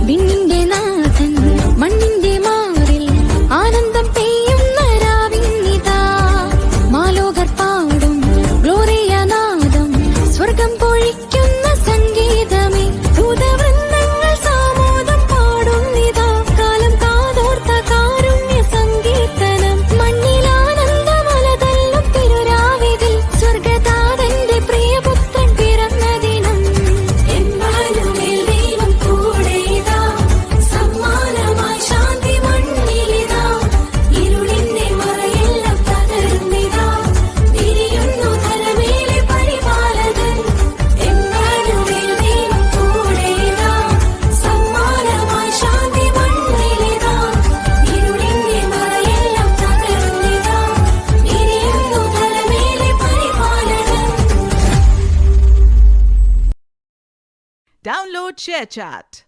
വിണ്ണിന്റെ നാഥൻ മണ്ണിന്റെ മാറിൽ ആനന്ദം പെയ്യുന്ന രാവിന്നിതാ. മാലോകർ പാടും ഗ്ലോറിയ നാദം, സ്വർഗം പൊഴിക്കുന്ന സംഗീതമേ. ദൂതവൃന്ദങ്ങൾ സാമോദം പാടുന്നിതാ. കാലം കാതോർത്ത കാരുണ്യ സങ്കീർത്തനം. മണ്ണിലാനന്ദമലതല്ലും തിരുരാവിതിൽ സ്വർഗതാതന്റെ പ്രിയപുത്രൻ പിറന്ന ദിനം. എമ്മാനുവേൽ ദൈവം കൂടെയിതാ. സമ്മാനമായി ശാന്തി മണ്ണിലിതാ. ഇരുളിന്റെ മറയെല്ലാം തകരുന്നിതാ. വിരിയുന്നു ധരമേലെ പരിപാലകൻ. എമ്മാനുവേൽ ദൈവം കൂടെയിതാ. സമ്മാനമായി ശാന്തി മണ്ണിലിതാ. ഇരുളിന്റെ മറയെല്ലാം തകരുന്നിതാ. വിരിയുന്നു ധരമേലെ പരിപാലകൻ. Download ShareChat.